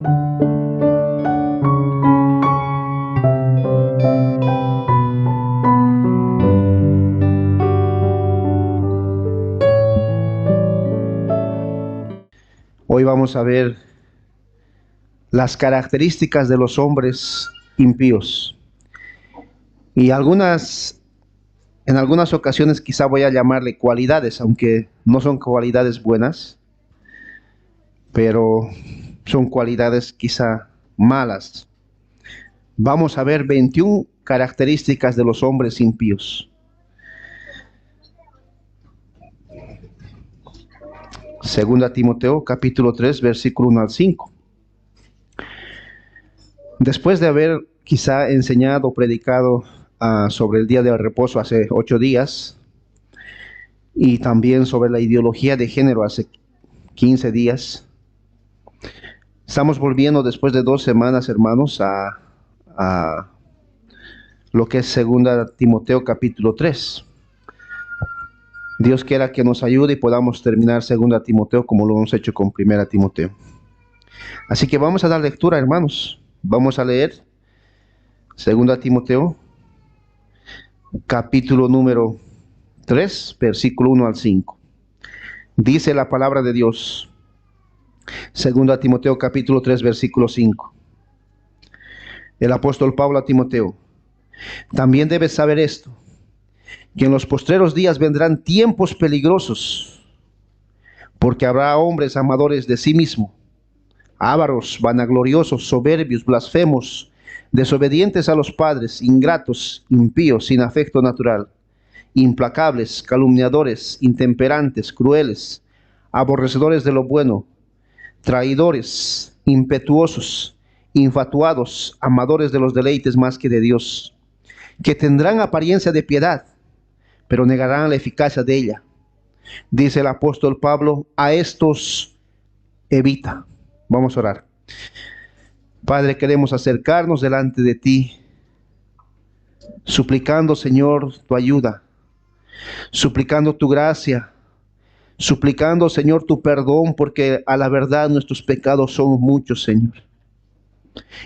Hoy vamos a ver las características de los hombres impíos. Y en algunas ocasiones quizá voy a llamarle cualidades, aunque no son cualidades buenas, pero son cualidades quizá malas. Vamos a ver 21 características de los hombres impíos. Segunda Timoteo, capítulo 3, versículo 1 al 5. Después de haber quizá enseñado, predicado sobre el día del reposo hace 8 días, y también sobre la ideología de género hace 15 días, estamos volviendo después de 2 semanas, hermanos, a lo que es Segunda Timoteo capítulo 3. Dios quiera que nos ayude y podamos terminar Segunda Timoteo como lo hemos hecho con Primera Timoteo. Así que vamos a dar lectura, hermanos. Vamos a leer Segunda Timoteo capítulo número 3, versículo 1 al 5. Dice la palabra de Dios. Segunda Timoteo capítulo 3, versículo 5. El apóstol Pablo a Timoteo: también debes saber esto, que en los postreros días vendrán tiempos peligrosos, porque habrá hombres amadores de sí mismo, ávaros, vanagloriosos, soberbios, blasfemos, desobedientes a los padres, ingratos, impíos, sin afecto natural, implacables, calumniadores, intemperantes, crueles, aborrecedores de lo bueno, traidores, impetuosos, infatuados, amadores de los deleites más que de Dios, que tendrán apariencia de piedad, pero negarán la eficacia de ella. Dice el apóstol Pablo: a estos evita. Vamos a orar. Padre, queremos acercarnos delante de ti, suplicando, Señor, tu ayuda, suplicando tu gracia, suplicando, Señor, tu perdón, porque a la verdad nuestros pecados son muchos, Señor.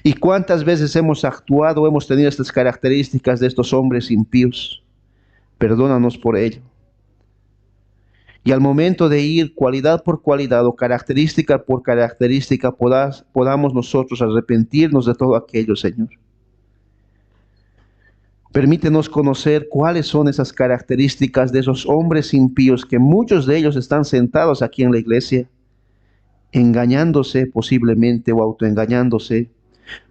¿Y cuántas veces hemos actuado, hemos tenido estas características de estos hombres impíos? Perdónanos por ello. Y al momento de ir cualidad por cualidad o característica por característica, podamos nosotros arrepentirnos de todo aquello, Señor. Permítenos conocer cuáles son esas características de esos hombres impíos, que muchos de ellos están sentados aquí en la iglesia, engañándose posiblemente o autoengañándose,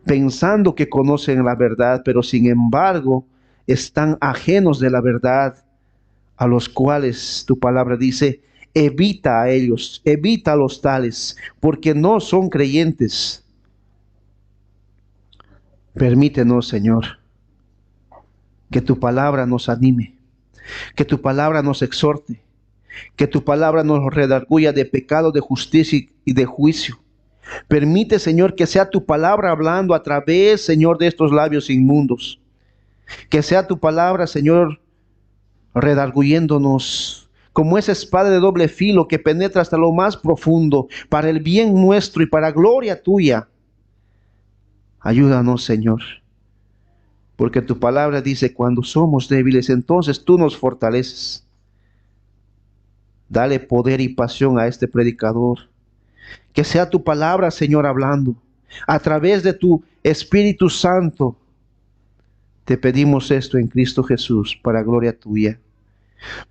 pensando que conocen la verdad, pero sin embargo están ajenos de la verdad, a los cuales tu palabra dice: evita a ellos, evita a los tales, porque no son creyentes. Permítenos, Señor, que tu palabra nos anime, que tu palabra nos exhorte, que tu palabra nos redarguya de pecado, de justicia y de juicio. Permite, Señor, que sea tu palabra hablando a través, Señor, de estos labios inmundos. Que sea tu palabra, Señor, redarguyéndonos como esa espada de doble filo que penetra hasta lo más profundo, para el bien nuestro y para gloria tuya. Ayúdanos, Señor, porque tu palabra dice: cuando somos débiles, entonces tú nos fortaleces. Dale poder y pasión a este predicador. Que sea tu palabra, Señor, hablando a través de tu Espíritu Santo. Te pedimos esto en Cristo Jesús, para gloria tuya.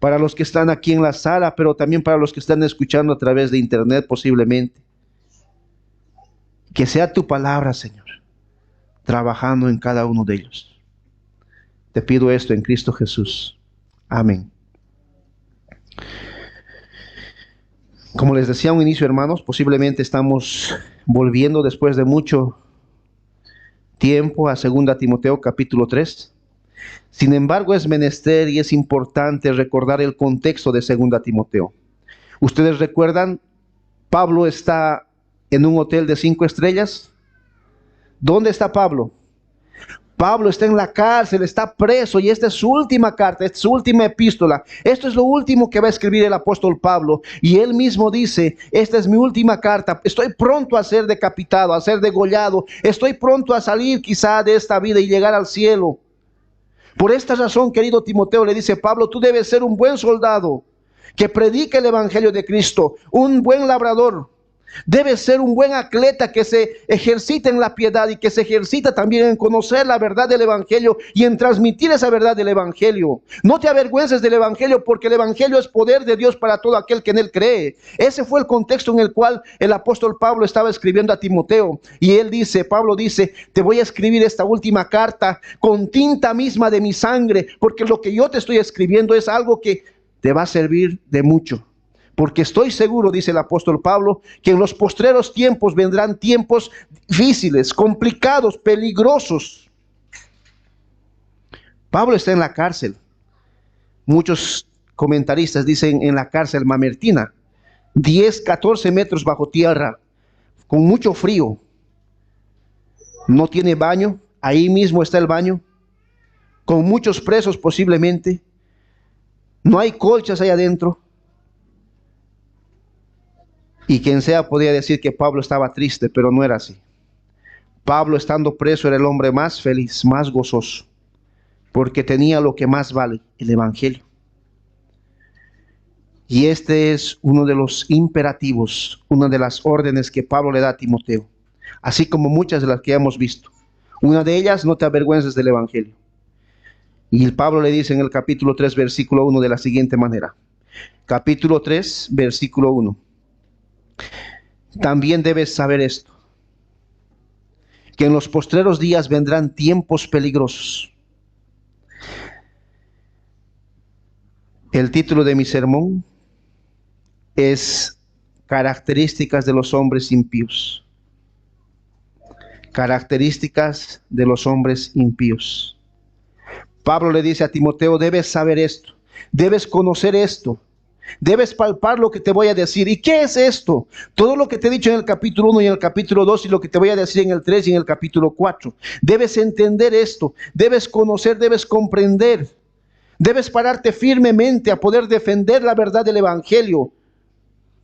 Para los que están aquí en la sala, pero también para los que están escuchando a través de internet posiblemente. Que sea tu palabra, Señor, trabajando en cada uno de ellos. Te pido esto en Cristo Jesús. Amén. Como les decía a un inicio, hermanos, posiblemente estamos volviendo después de mucho tiempo a 2 Timoteo capítulo 3. Sin embargo, es menester y es importante recordar el contexto de 2 Timoteo. Ustedes recuerdan, Pablo está en un hotel de 5 estrellas. ¿Dónde está Pablo? Pablo está en la cárcel, está preso, y esta es su última carta, esta es su última epístola. Esto es lo último que va a escribir el apóstol Pablo. Y él mismo dice, esta es mi última carta. Estoy pronto a ser decapitado, a ser degollado. Estoy pronto a salir quizá de esta vida y llegar al cielo. Por esta razón, querido Timoteo, le dice Pablo, tú debes ser un buen soldado que predique el evangelio de Cristo, un buen labrador. Debe ser un buen atleta que se ejercita en la piedad y que se ejercita también en conocer la verdad del evangelio y en transmitir esa verdad del evangelio. No te avergüences del evangelio, porque el evangelio es poder de Dios para todo aquel que en él cree. Ese fue el contexto en el cual el apóstol Pablo estaba escribiendo a Timoteo. Y él dice, Pablo dice, te voy a escribir esta última carta con tinta misma de mi sangre, porque lo que yo te estoy escribiendo es algo que te va a servir de mucho. Porque estoy seguro, dice el apóstol Pablo, que en los postreros tiempos vendrán tiempos difíciles, complicados, peligrosos. Pablo está en la cárcel. Muchos comentaristas dicen en la cárcel mamertina, 10, 14 metros bajo tierra, con mucho frío. No tiene baño, ahí mismo está el baño, con muchos presos posiblemente. No hay colchas ahí adentro. Y quien sea podría decir que Pablo estaba triste, pero no era así. Pablo, estando preso, era el hombre más feliz, más gozoso, porque tenía lo que más vale, el evangelio. Y este es uno de los imperativos, una de las órdenes que Pablo le da a Timoteo, así como muchas de las que hemos visto. Una de ellas, no te avergüences del evangelio. Y Pablo le dice en el capítulo 3, versículo 1 de la siguiente manera. Capítulo 3, versículo 1. También debes saber esto, que en los postreros días vendrán tiempos peligrosos. El título de mi sermón es Características de los hombres impíos. Características de los hombres impíos. Pablo le dice a Timoteo, debes saber esto, debes conocer esto. Debes palpar lo que te voy a decir. ¿Y qué es esto? Todo lo que te he dicho en el capítulo 1 y en el capítulo 2 y lo que te voy a decir en el 3 y en el capítulo 4. Debes entender esto, debes conocer, debes comprender. Debes pararte firmemente a poder defender la verdad del evangelio.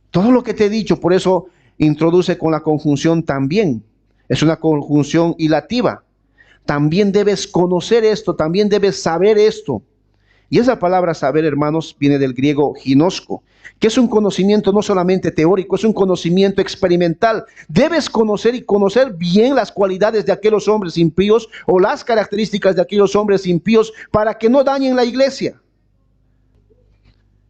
Todo lo que te he dicho, por eso introduce con la conjunción también. Es una conjunción hilativa. También debes conocer esto, también debes saber esto. Y esa palabra saber, hermanos, viene del griego ginosco, que es un conocimiento no solamente teórico, es un conocimiento experimental. Debes conocer y conocer bien las cualidades de aquellos hombres impíos o las características de aquellos hombres impíos para que no dañen la iglesia.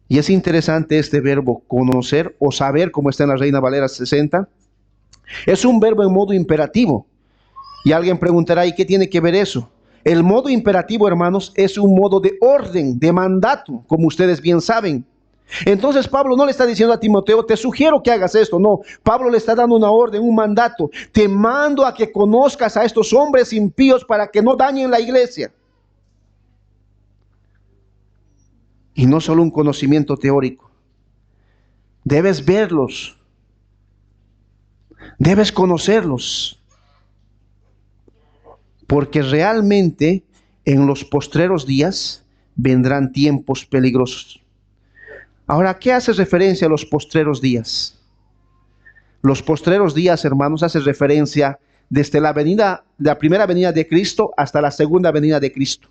Y es interesante este verbo conocer o saber, como está en la Reina Valera 60. Es un verbo en modo imperativo. Y alguien preguntará, ¿y qué tiene que ver eso? El modo imperativo, hermanos, es un modo de orden, de mandato, como ustedes bien saben. Entonces Pablo no le está diciendo a Timoteo, te sugiero que hagas esto. No, Pablo le está dando una orden, un mandato. Te mando a que conozcas a estos hombres impíos para que no dañen la iglesia. Y no solo un conocimiento teórico. Debes verlos. Debes conocerlos. Porque realmente en los postreros días vendrán tiempos peligrosos. Ahora, ¿qué hace referencia a los postreros días? Los postreros días, hermanos, hace referencia desde la primera venida de Cristo hasta la segunda venida de Cristo.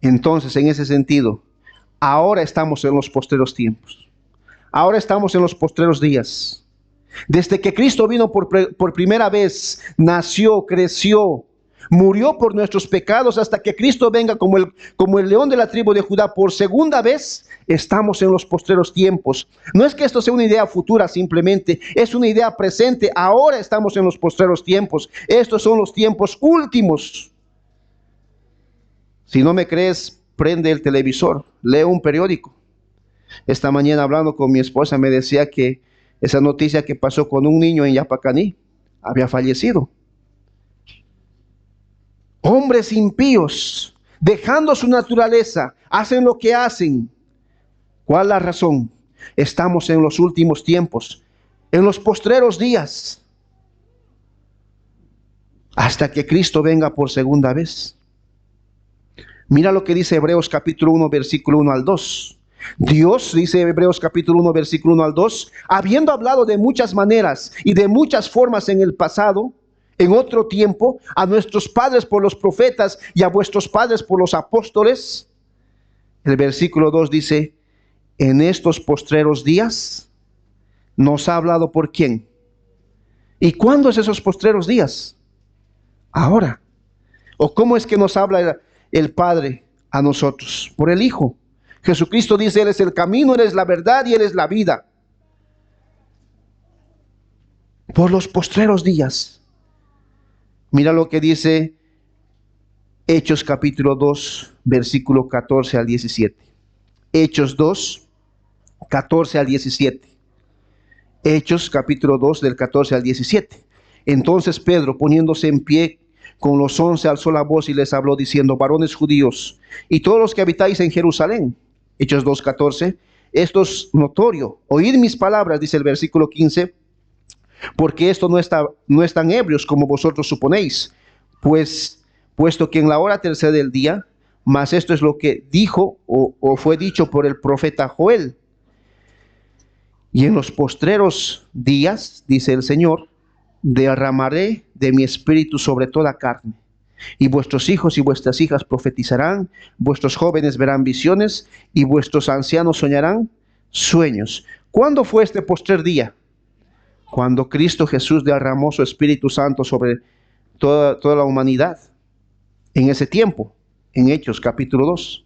Entonces, en ese sentido, ahora estamos en los postreros tiempos. Ahora estamos en los postreros días. Desde que Cristo vino por primera vez, nació, creció, murió por nuestros pecados, hasta que Cristo venga como el león de la tribu de Judá por segunda vez, estamos en los postreros tiempos. No es que esto sea una idea futura simplemente, es una idea presente. Ahora estamos en los postreros tiempos. Estos son los tiempos últimos. Si no me crees, prende el televisor, lee un periódico. Esta mañana hablando con mi esposa me decía que esa noticia que pasó con un niño en Yapacaní, había fallecido. Hombres impíos, dejando su naturaleza, hacen lo que hacen. ¿Cuál es la razón? Estamos en los últimos tiempos, en los postreros días. hasta que Cristo venga por segunda vez. Mira lo que dice Hebreos capítulo 1, versículo 1 al 2. Dios, dice Hebreos capítulo 1, versículo 1 al 2, habiendo hablado de muchas maneras y de muchas formas en el pasado, en otro tiempo, a nuestros padres por los profetas y a vuestros padres por los apóstoles. El versículo 2 dice, en estos postreros días nos ha hablado ¿por quién? ¿Y cuándo es esos postreros días? Ahora. ¿O cómo es que nos habla el Padre a nosotros? Por el Hijo. Jesucristo dice, Él es el camino, Él es la verdad y Él es la vida. Por los postreros días. Mira lo que dice Hechos capítulo 2, versículo 14 al 17. Hechos 2, 14 al 17. Hechos capítulo 2 del 14 al 17. Entonces Pedro, poniéndose en pie con los 11, alzó la voz y les habló diciendo, varones judíos y todos los que habitáis en Jerusalén. Hechos 2, 14. Esto es notorio. Oíd mis palabras, dice el versículo 15, porque esto no están ebrios como vosotros suponéis, puesto que en la hora tercera del día, mas esto es lo que dijo o fue dicho por el profeta Joel. Y en los postreros días, dice el Señor, derramaré de mi espíritu sobre toda carne. Y vuestros hijos y vuestras hijas profetizarán, vuestros jóvenes verán visiones y vuestros ancianos soñarán sueños. ¿Cuándo fue este postrer día? Cuando Cristo Jesús derramó su Espíritu Santo sobre toda la humanidad. En ese tiempo, en Hechos capítulo 2.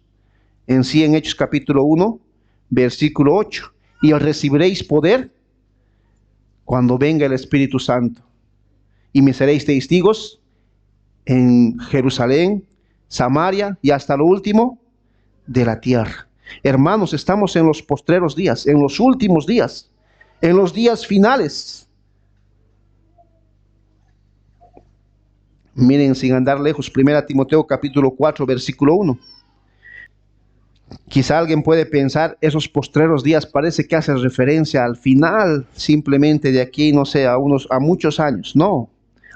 En sí, en Hechos capítulo 1, versículo 8. Y recibiréis poder cuando venga el Espíritu Santo. Y me seréis testigos en Jerusalén, Samaria y hasta lo último de la tierra. Hermanos, estamos en los postreros días, en los últimos días, en los días finales. Miren, sin andar lejos, 1 Timoteo capítulo 4, versículo 1. Quizá alguien puede pensar, esos postreros días parece que hace referencia al final, simplemente de aquí, no sé, a muchos años. No,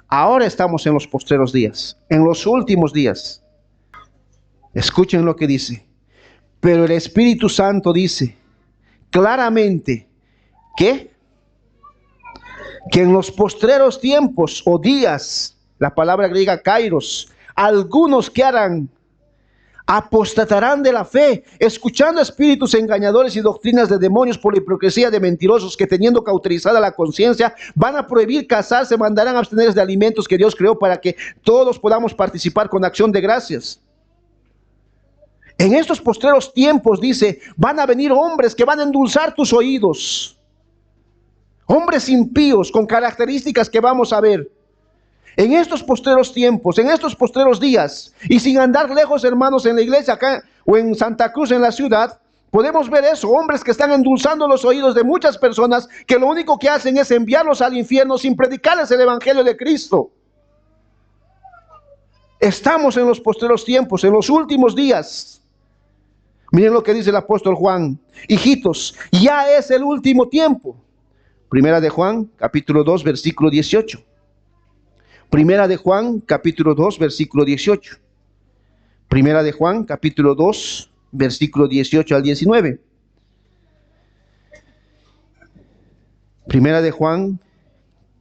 ahora estamos en los postreros días, en los últimos días. Escuchen lo que dice. Pero el Espíritu Santo dice claramente que en los postreros tiempos o días, la palabra griega kairos, algunos que harán apostatarán de la fe, escuchando espíritus engañadores y doctrinas de demonios por la hipocresía de mentirosos que, teniendo cauterizada la conciencia, van a prohibir casarse, mandarán abstenerse de alimentos que Dios creó para que todos podamos participar con acción de gracias. En estos postreros tiempos, dice, van a venir hombres que van a endulzar tus oídos, hombres impíos con características que vamos a ver. En estos postreros tiempos, en estos postreros días, y sin andar lejos, hermanos, en la iglesia acá o en Santa Cruz, en la ciudad, podemos ver eso, hombres que están endulzando los oídos de muchas personas que lo único que hacen es enviarlos al infierno sin predicarles el evangelio de Cristo. Estamos en los postreros tiempos, en los últimos días. Miren lo que dice el apóstol Juan: hijitos, ya es el último tiempo. Primera de Juan, capítulo 2, versículo 18. Primera de Juan, capítulo 2, versículo 18. Primera de Juan, capítulo 2, versículo 18 al 19. Primera de Juan,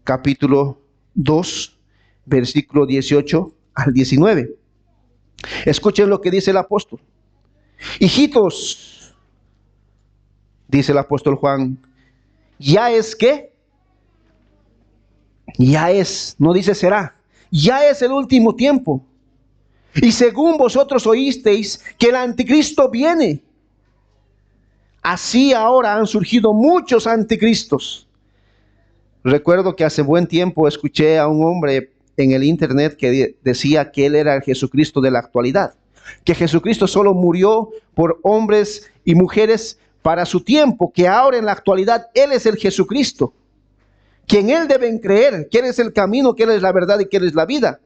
capítulo 2, versículo 18 al 19. Escuchen lo que dice el apóstol. Hijitos, dice el apóstol Juan, ya es que, ya es, no dice será, ya es el último tiempo. Y según vosotros oísteis que el anticristo viene, así ahora han surgido muchos anticristos. Recuerdo que hace buen tiempo escuché a un hombre en el internet que decía que él era el Jesucristo de la actualidad, que Jesucristo solo murió por hombres y mujeres para su tiempo, que ahora en la actualidad Él es el Jesucristo, que en Él deben creer, que Él es el camino, que Él es la verdad y que Él es la vida.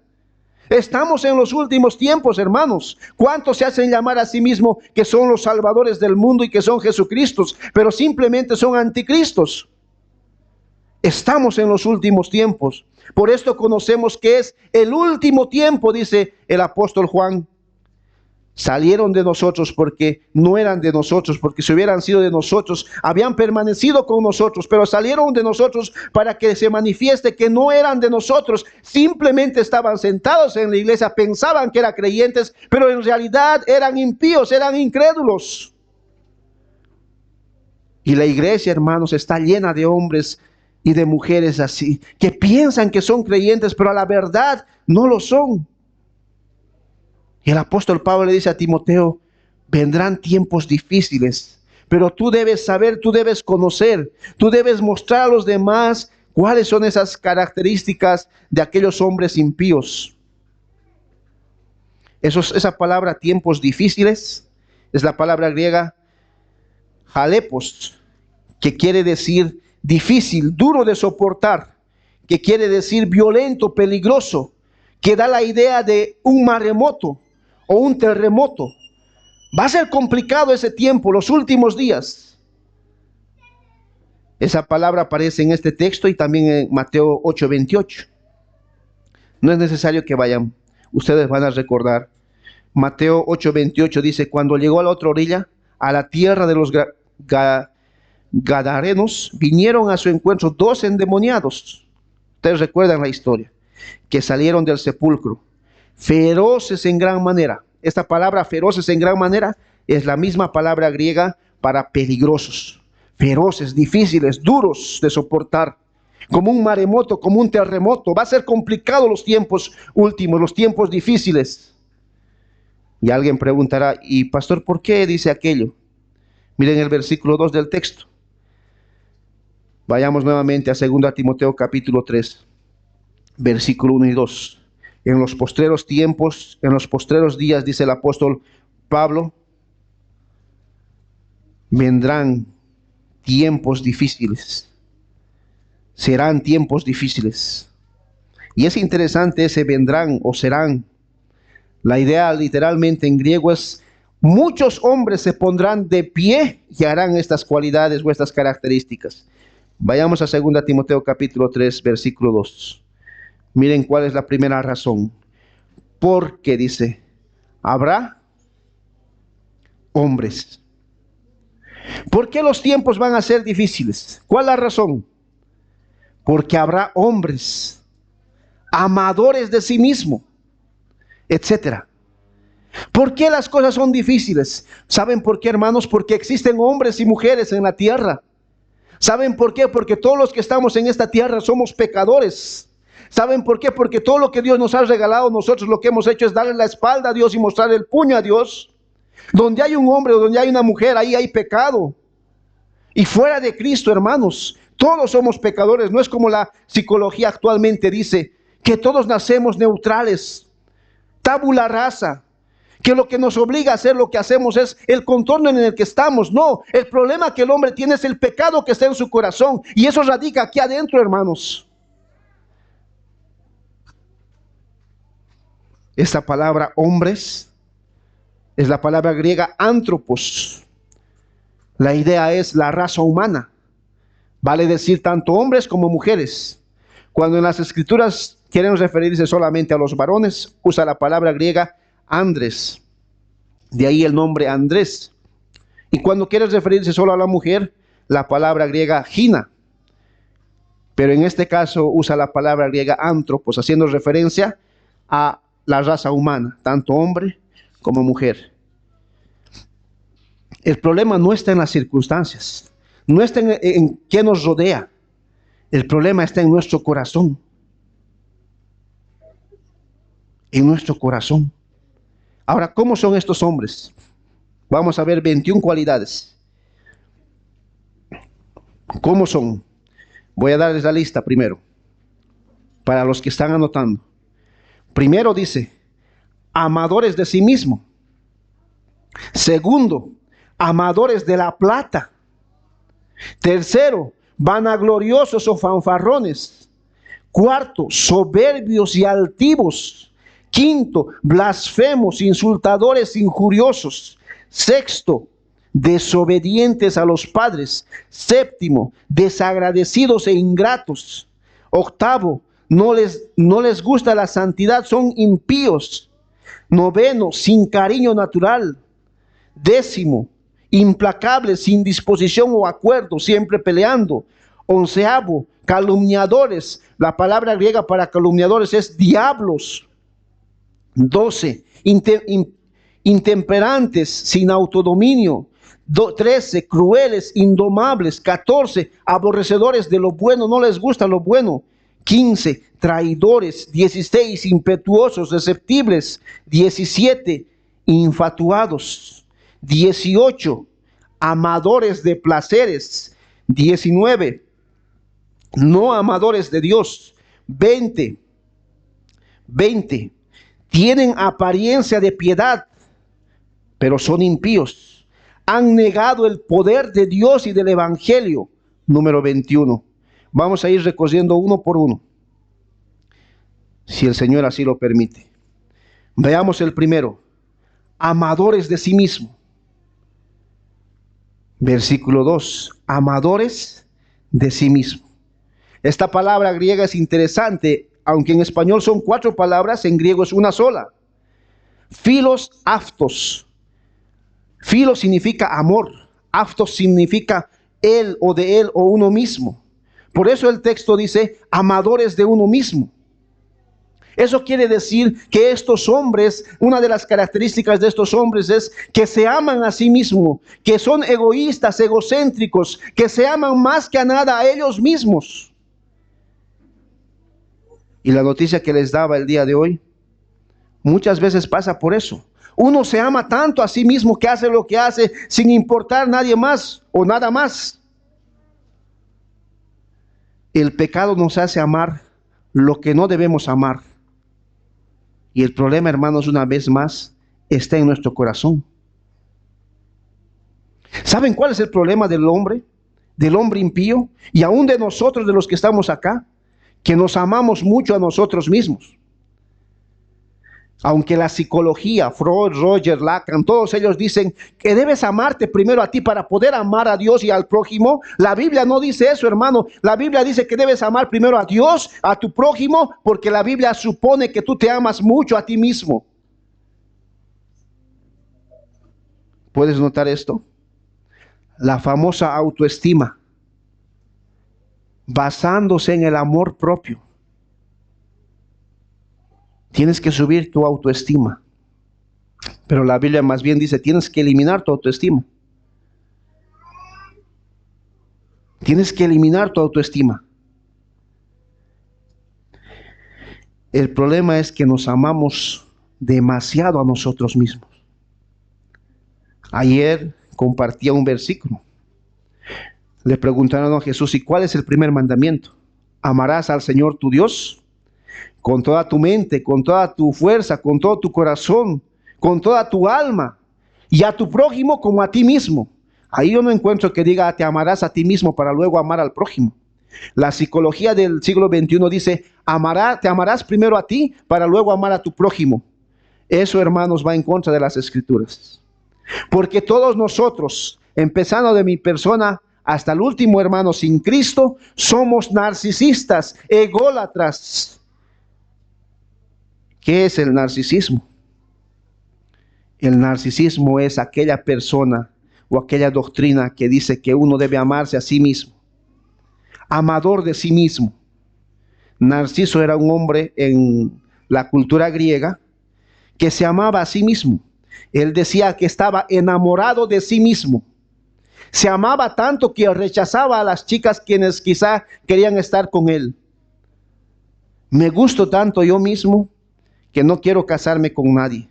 Estamos en los últimos tiempos, hermanos. ¿Cuántos se hacen llamar a sí mismos que son los salvadores del mundo y que son Jesucristos, pero simplemente son anticristos? Estamos en los últimos tiempos. Por esto conocemos que es el último tiempo, dice el apóstol Juan. Salieron de nosotros porque no eran de nosotros, porque si hubieran sido de nosotros, habían permanecido con nosotros, pero salieron de nosotros para que se manifieste que no eran de nosotros. Simplemente estaban sentados en la iglesia, pensaban que eran creyentes, pero en realidad eran impíos, eran incrédulos. Y la iglesia, hermanos, está llena de hombres y de mujeres así, que piensan que son creyentes, pero a la verdad no lo son. Y el apóstol Pablo le dice a Timoteo, vendrán tiempos difíciles, pero tú debes saber, tú debes conocer, tú debes mostrar a los demás cuáles son esas características de aquellos hombres impíos. Esa palabra tiempos difíciles es la palabra griega halepos, que quiere decir difícil, duro de soportar, que quiere decir violento, peligroso, que da la idea de un maremoto o un terremoto. Va a ser complicado ese tiempo, los últimos días. Esa palabra aparece en este texto y también en Mateo 8:28. No es necesario que vayan, ustedes van a recordar. Mateo 8:28 dice, cuando llegó a la otra orilla, a la tierra de los Gadarenos, vinieron a su encuentro 2 endemoniados. Ustedes recuerdan la historia, que salieron del sepulcro, feroces en gran manera. Esta palabra feroces en gran manera es la misma palabra griega para peligrosos, feroces, difíciles, duros de soportar, como un maremoto, como un terremoto. Va a ser complicado los tiempos últimos, los tiempos difíciles. Y alguien preguntará, y pastor, ¿por qué dice aquello? Miren el versículo 2 del texto. Vayamos nuevamente a 2 Timoteo capítulo 3, versículo 1 y 2. En los postreros tiempos, en los postreros días, dice el apóstol Pablo, vendrán tiempos difíciles. Serán tiempos difíciles. Y es interesante ese vendrán o serán. La idea literalmente en griego es, muchos hombres se pondrán de pie y harán estas cualidades o estas características. Vayamos a 2 Timoteo capítulo 3, versículo 2. Miren cuál es la primera razón. Porque dice, habrá hombres. ¿Por qué los tiempos van a ser difíciles? ¿Cuál es la razón? Porque habrá hombres amadores de sí mismo, etcétera. ¿Por qué las cosas son difíciles? ¿Saben por qué, hermanos? Porque existen hombres y mujeres en la tierra. ¿Saben por qué? Porque todos los que estamos en esta tierra somos pecadores. ¿Saben por qué? Porque todo lo que Dios nos ha regalado, nosotros lo que hemos hecho es darle la espalda a Dios y mostrar el puño a Dios. Donde hay un hombre o donde hay una mujer, ahí hay pecado. Y fuera de Cristo, hermanos, todos somos pecadores. No es como la psicología actualmente dice, que todos nacemos neutrales, tabula rasa, que lo que nos obliga a hacer lo que hacemos es el contorno en el que estamos. No, el problema que el hombre tiene es el pecado que está en su corazón, y eso radica aquí adentro, hermanos. Esta palabra hombres es la palabra griega antropos. La idea es la raza humana, vale decir tanto hombres como mujeres. Cuando en las escrituras quieren referirse solamente a los varones, usa la palabra griega Andrés, de ahí el nombre Andrés. Y cuando quieres referirse solo a la mujer, la palabra griega Gina. Pero en este caso usa la palabra griega antropos, haciendo referencia a la raza humana, tanto hombre como mujer. El problema no está en las circunstancias, no está en qué nos rodea. El problema está en nuestro corazón. En nuestro corazón. Ahora, ¿cómo son estos hombres? Vamos a ver 21 cualidades. ¿Cómo son? Voy a darles la lista primero, para los que están anotando. Primero dice, amadores de sí mismo. Segundo, amadores de la plata. Tercero, vanagloriosos o fanfarrones. Cuarto, soberbios y altivos. Quinto, blasfemos, insultadores, injuriosos. Sexto, desobedientes a los padres. Séptimo, desagradecidos e ingratos. Octavo, no les gusta la santidad, son impíos. Noveno, sin cariño natural. Décimo, implacables, sin disposición o acuerdo, siempre peleando. Onceavo, calumniadores. La palabra griega para calumniadores es diablos. 12, intemperantes, sin autodominio. 13, crueles, indomables. 14, aborrecedores de lo bueno, no les gusta lo bueno. 15, traidores. 16, impetuosos, susceptibles. 17, infatuados. 18, amadores de placeres. 19, no amadores de Dios. 20, tienen apariencia de piedad, pero son impíos. Han negado el poder de Dios y del Evangelio. Número 21. Vamos a ir recorriendo uno por uno, si el Señor así lo permite. Veamos el primero. Amadores de sí mismo. Versículo 2. Amadores de sí mismo. Esta palabra griega es interesante. Aunque en español son 4 palabras, en griego es una sola. Philos, aftos. Philos significa amor. Aftos significa él o de él o uno mismo. Por eso el texto dice amadores de uno mismo. Eso quiere decir que estos hombres, una de las características de estos hombres es que se aman a sí mismos, que son egoístas, egocéntricos, que se aman más que a nada a ellos mismos. Y la noticia que les daba el día de hoy, muchas veces pasa por eso. Uno se ama tanto a sí mismo que hace lo que hace sin importar nadie más o nada más. El pecado nos hace amar lo que no debemos amar. Y el problema, hermanos, una vez más, está en nuestro corazón. ¿Saben cuál es el problema del hombre? Del hombre impío y aún de nosotros, de los que estamos acá. Que nos amamos mucho a nosotros mismos. Aunque la psicología, Freud, Roger, Lacan, todos ellos dicen que debes amarte primero a ti para poder amar a Dios y al prójimo. La Biblia no dice eso, hermano. La Biblia dice que debes amar primero a Dios, a tu prójimo, porque la Biblia supone que tú te amas mucho a ti mismo. ¿Puedes notar esto? La famosa autoestima, basándose en el amor propio. Tienes que subir tu autoestima. Pero la Biblia más bien dice, tienes que eliminar tu autoestima. Tienes que eliminar tu autoestima. El problema es que nos amamos demasiado a nosotros mismos. Ayer compartía un versículo. Le preguntaron a Jesús, ¿y cuál es el primer mandamiento? Amarás al Señor tu Dios con toda tu mente, con toda tu fuerza, con todo tu corazón, con toda tu alma, y a tu prójimo como a ti mismo. Ahí yo no encuentro que diga, te amarás a ti mismo para luego amar al prójimo. La psicología del siglo XXI dice, te amarás primero a ti para luego amar a tu prójimo. Eso, hermanos, va en contra de las Escrituras. Porque todos nosotros, empezando de mi persona hasta el último hermano sin Cristo, somos narcisistas, ególatras. ¿Qué es el narcisismo? El narcisismo es aquella persona o aquella doctrina que dice que uno debe amarse a sí mismo. Amador de sí mismo. Narciso era un hombre en la cultura griega que se amaba a sí mismo. Él decía que estaba enamorado de sí mismo. Se amaba tanto que rechazaba a las chicas quienes quizá querían estar con él. Me gusto tanto yo mismo que no quiero casarme con nadie.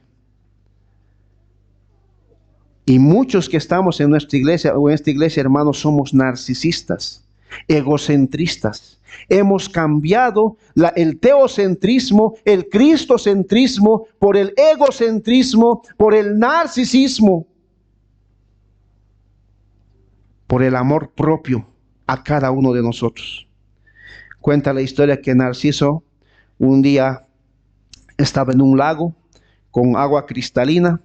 Y muchos que estamos en nuestra iglesia o en esta iglesia, hermanos, somos narcisistas, egocentristas. Hemos cambiado el teocentrismo, el cristocentrismo por el egocentrismo, por el narcisismo, por el amor propio a cada uno de nosotros. Cuenta la historia que Narciso un día estaba en un lago con agua cristalina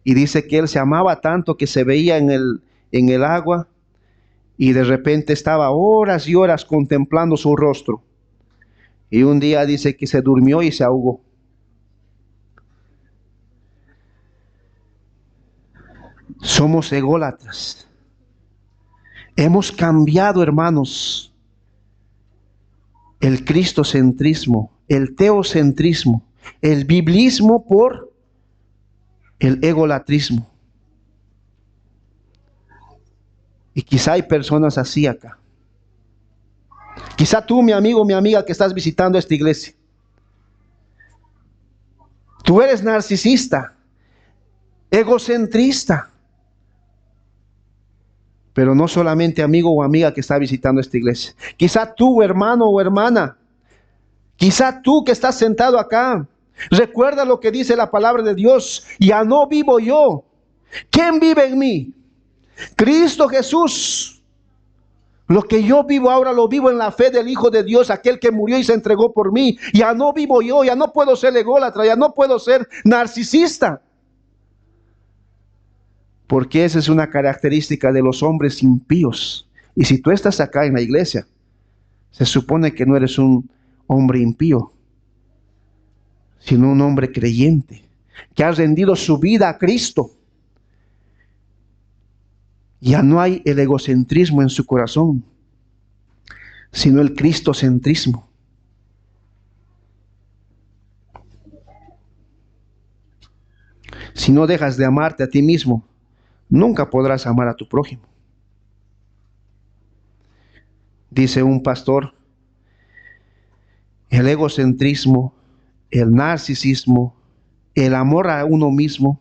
Y dice que él se amaba tanto que se veía en el agua y de repente estaba horas y horas contemplando su rostro. Y un día dice que se durmió y se ahogó. Somos ególatras. Hemos cambiado, hermanos, el cristocentrismo, el teocentrismo, el biblismo por el egolatrismo. Y quizá hay personas así acá. Quizá tú, mi amigo, mi amiga, que estás visitando esta iglesia. Tú eres narcisista, egocentrista. Pero no solamente amigo o amiga que está visitando esta iglesia. Quizá tú, hermano o hermana. Quizá tú que estás sentado acá. Recuerda lo que dice la palabra de Dios. Ya no vivo yo. ¿Quién vive en mí? Cristo Jesús. Lo que yo vivo ahora lo vivo en la fe del Hijo de Dios, aquel que murió y se entregó por mí. Ya no vivo yo, ya no puedo ser ególatra, ya no puedo ser narcisista. Porque esa es una característica de los hombres impíos. Y si tú estás acá en la iglesia, se supone que no eres un hombre impío, sino un hombre creyente, que ha rendido su vida a Cristo. Ya no hay el egocentrismo en su corazón, sino el cristocentrismo. Si no dejas de amarte a ti mismo, nunca podrás amar a tu prójimo. Dice un pastor, el egocentrismo, el narcisismo, el amor a uno mismo,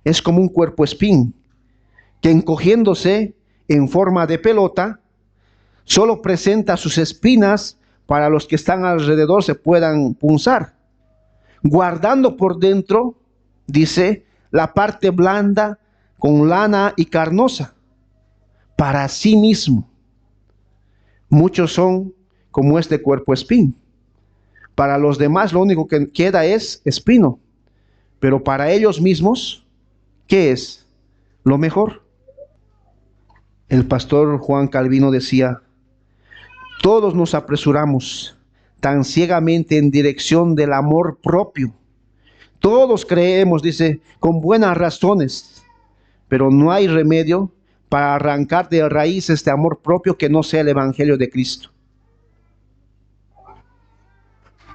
es como un cuerpo espín que encogiéndose en forma de pelota, solo presenta sus espinas para los que están alrededor se puedan punzar, guardando por dentro, dice, la parte blanda con lana y carnosa, para sí mismo. Muchos son como este cuerpo espín. Para los demás lo único que queda es espino, pero para ellos mismos, ¿qué es lo mejor? El pastor Juan Calvino decía, todos nos apresuramos tan ciegamente en dirección del amor propio. Todos creemos, dice, con buenas razones, pero no hay remedio para arrancar de raíz este amor propio que no sea el Evangelio de Cristo.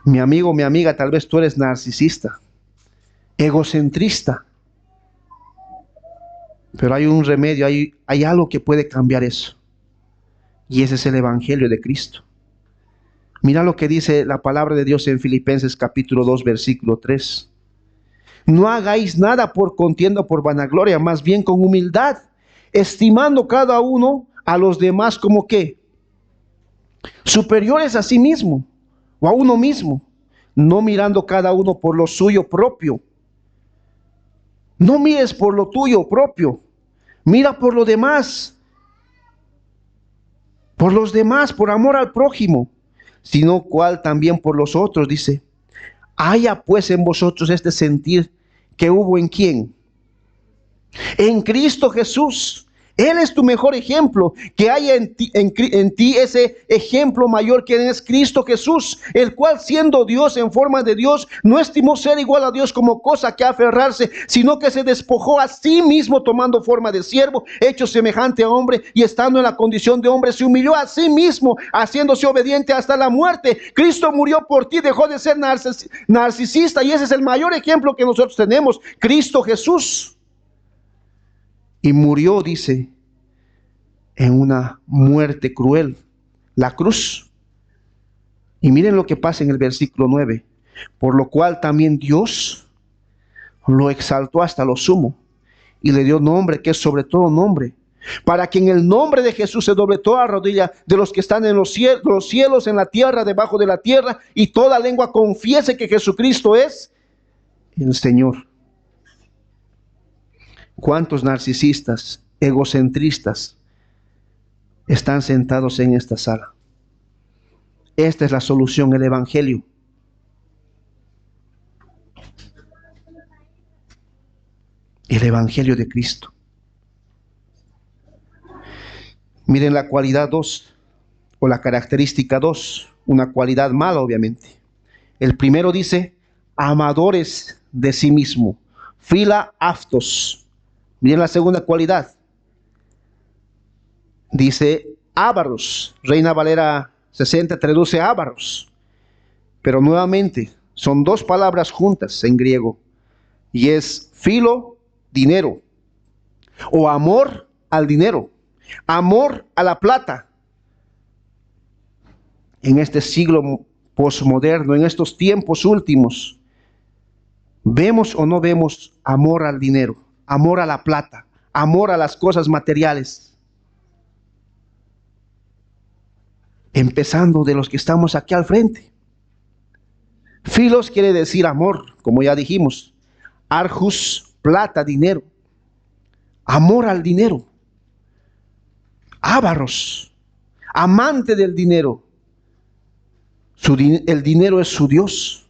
Mi amigo, mi amiga, tal vez tú eres narcisista, egocentrista, pero hay un remedio, hay algo que puede cambiar eso. Y ese es el Evangelio de Cristo. Mira lo que dice la palabra de Dios en Filipenses capítulo 2, versículo 3. No hagáis nada por contienda o por vanagloria, más bien con humildad, estimando cada uno a los demás como ¿qué? Superiores a sí mismo o a uno mismo, no mirando cada uno por lo suyo propio. No mires por lo tuyo propio, mira por lo demás, por los demás, por amor al prójimo, sino cual también por los otros, dice. Haya pues en vosotros este sentir que hubo en ¿quién? En Cristo Jesús. Él es tu mejor ejemplo, que haya en ti ese ejemplo mayor que es Cristo Jesús, el cual siendo Dios en forma de Dios, no estimó ser igual a Dios como cosa que aferrarse, sino que se despojó a sí mismo tomando forma de siervo, hecho semejante a hombre, y estando en la condición de hombre, se humilló a sí mismo, haciéndose obediente hasta la muerte. Cristo murió por ti, dejó de ser narcisista, y ese es el mayor ejemplo que nosotros tenemos, Cristo Jesús. Y murió, dice, en una muerte cruel, la cruz. Y miren lo que pasa en el versículo 9. Por lo cual también Dios lo exaltó hasta lo sumo y le dio nombre que es sobre todo nombre, para que en el nombre de Jesús se doble toda rodilla de los que están en los cielos, en la tierra, debajo de la tierra, y toda lengua confiese que Jesucristo es el Señor. ¿Cuántos narcisistas, egocentristas están sentados en esta sala? Esta es la solución, el Evangelio. el Evangelio de Cristo. Miren la cualidad 2, o la característica 2, una cualidad mala obviamente. El primero dice, amadores de sí mismo, fila aftos. Miren la segunda cualidad. Dice ávaros. Reina Valera 60 traduce ávaros. Pero nuevamente son dos palabras juntas en griego. Y es filo, dinero. O amor al dinero. Amor a la plata. En este siglo posmoderno, en estos tiempos últimos, ¿vemos o no vemos amor al dinero, amor a la plata, amor a las cosas materiales? Empezando de los que estamos aquí al frente. Filos quiere decir amor, como ya dijimos. Arjus, plata, dinero. Amor al dinero. Ávaros, amante del dinero. El dinero es su Dios.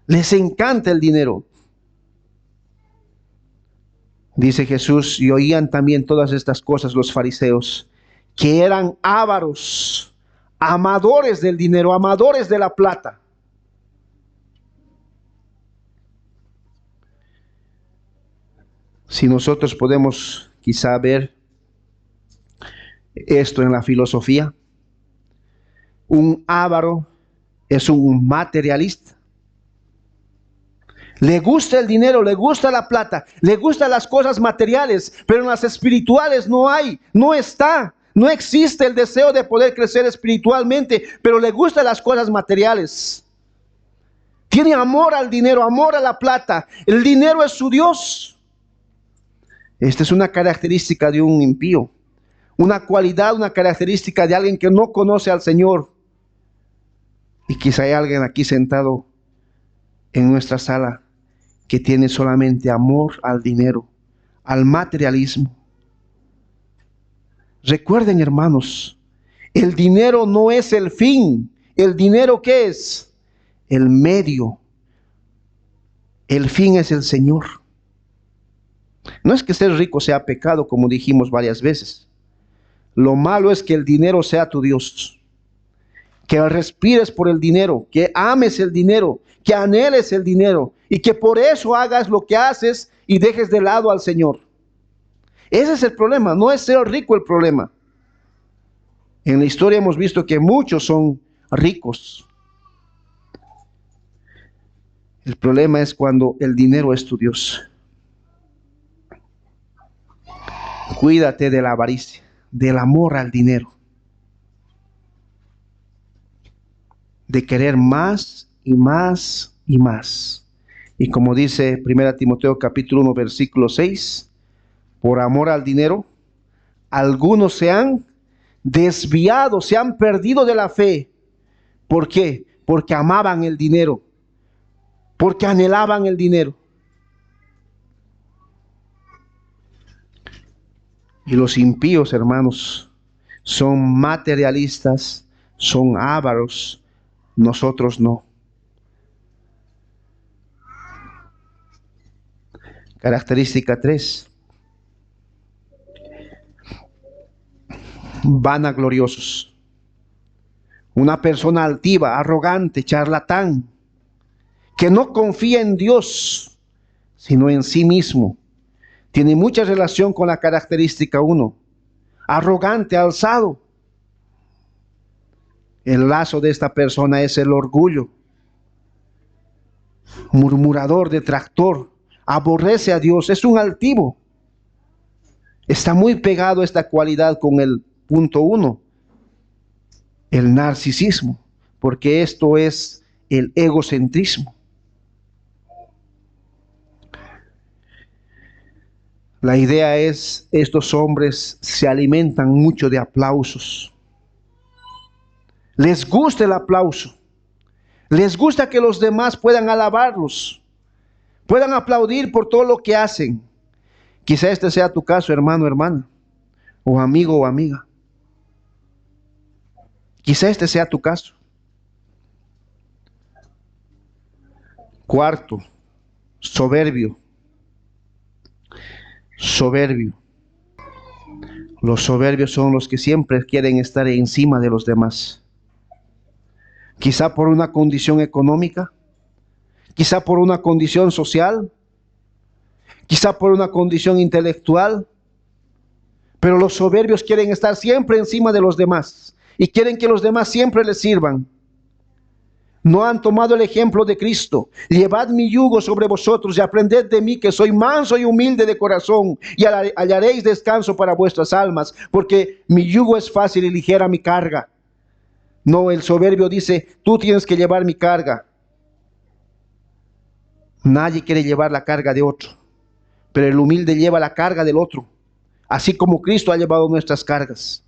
Les encanta el dinero. Dice Jesús, y oían también todas estas cosas los fariseos, que eran ávaros, amadores del dinero, amadores de la plata. Si nosotros podemos quizá ver esto en la filosofía, un avaro es un materialista. Le gusta el dinero, le gusta la plata, le gustan las cosas materiales, pero en las espirituales no hay, no está, no existe el deseo de poder crecer espiritualmente, pero le gustan las cosas materiales. Tiene amor al dinero, amor a la plata. El dinero es su Dios. Esta es una característica de un impío, una cualidad, una característica de alguien que no conoce al Señor. Y quizá hay alguien aquí sentado en nuestra sala que tiene solamente amor al dinero, al materialismo. Recuerden, hermanos, el dinero no es el fin. ¿El dinero qué es? El medio. El fin es el Señor. No es que ser rico sea pecado, como dijimos varias veces. Lo malo es que el dinero sea tu Dios. Que respires por el dinero, que ames el dinero, que anheles el dinero y que por eso hagas lo que haces y dejes de lado al Señor. Ese es el problema, no es ser rico el problema. En la historia hemos visto que muchos son ricos. El problema es cuando el dinero es tu Dios. Cuídate de la avaricia, del amor al dinero, de querer más y más y más. Y como dice 1 Timoteo capítulo 1 versículo 6, por amor al dinero, algunos se han desviado, se han perdido de la fe. ¿Por qué? Porque amaban el dinero, porque anhelaban el dinero. Y los impíos, hermanos, son materialistas, son ávaros. Nosotros no. Característica 3. Vanagloriosos. Una persona altiva, arrogante, charlatán, que no confía en Dios, sino en sí mismo. Tiene mucha relación con la característica 1. Arrogante, alzado. El lazo de esta persona es el orgullo. Murmurador, detractor, aborrece a Dios, es un altivo. Está muy pegado esta cualidad con el punto 1, el narcisismo, porque esto es el egocentrismo. La idea es, estos hombres se alimentan mucho de aplausos. Les gusta el aplauso. Les gusta que los demás puedan alabarlos, puedan aplaudir por todo lo que hacen. Quizá este sea tu caso, hermano, hermana, o amigo o amiga. Quizá este sea tu caso. 4, soberbio. Soberbio. Los soberbios son los que siempre quieren estar encima de los demás. Quizá por una condición económica, quizá por una condición social, quizá por una condición intelectual, pero los soberbios quieren estar siempre encima de los demás y quieren que los demás siempre les sirvan. No han tomado el ejemplo de Cristo. Llevad mi yugo sobre vosotros y aprended de mí, que soy manso y humilde de corazón, y hallaréis descanso para vuestras almas, porque mi yugo es fácil y ligera mi carga. No, el soberbio dice, tú tienes que llevar mi carga. Nadie quiere llevar la carga de otro, pero el humilde lleva la carga del otro, así como Cristo ha llevado nuestras cargas.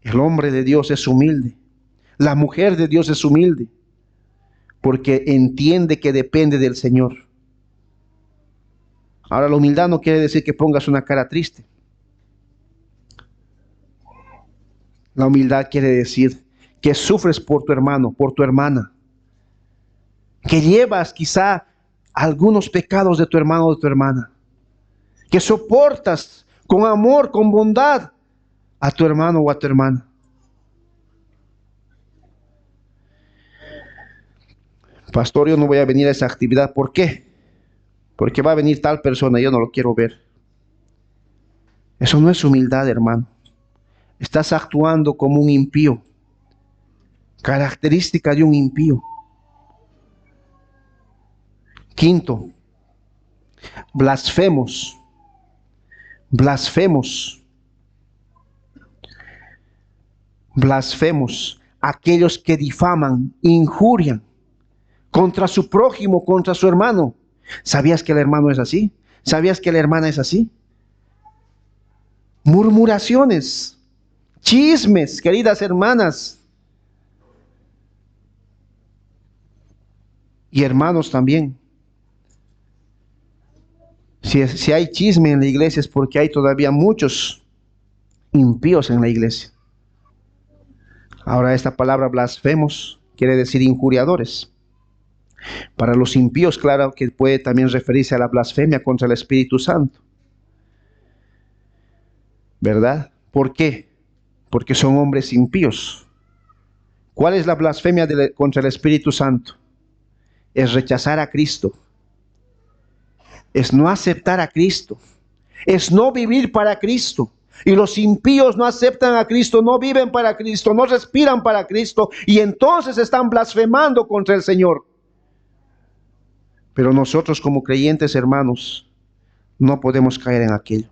El hombre de Dios es humilde. La mujer de Dios es humilde, porque entiende que depende del Señor. Ahora, la humildad no quiere decir que pongas una cara triste. La humildad quiere decir que sufres por tu hermano, por tu hermana, que llevas quizá algunos pecados de tu hermano o de tu hermana, que soportas con amor, con bondad a tu hermano o a tu hermana. Pastor, yo no voy a venir a esa actividad. ¿Por qué? Porque va a venir tal persona y yo no lo quiero ver. Eso no es humildad, hermano. Estás actuando como un impío. Característica de un impío. Quinto, blasfemos. Blasfemos. Blasfemos. Aquellos que difaman, injurian contra su prójimo, contra su hermano. ¿Sabías que el hermano es así? ¿Sabías que la hermana es así? Murmuraciones, chismes, queridas hermanas. Y hermanos también. Si hay chisme en la iglesia es porque hay todavía muchos impíos en la iglesia. Ahora, esta palabra blasfemos quiere decir injuriadores. Para los impíos, claro que puede también referirse a la blasfemia contra el Espíritu Santo. ¿Verdad? ¿Por qué? Porque son hombres impíos. ¿Cuál es la blasfemia contra el Espíritu Santo? Es rechazar a Cristo. Es no aceptar a Cristo. Es no vivir para Cristo. Y los impíos no aceptan a Cristo, no viven para Cristo, no respiran para Cristo, y entonces están blasfemando contra el Señor. Pero nosotros como creyentes, hermanos, no podemos caer en aquello.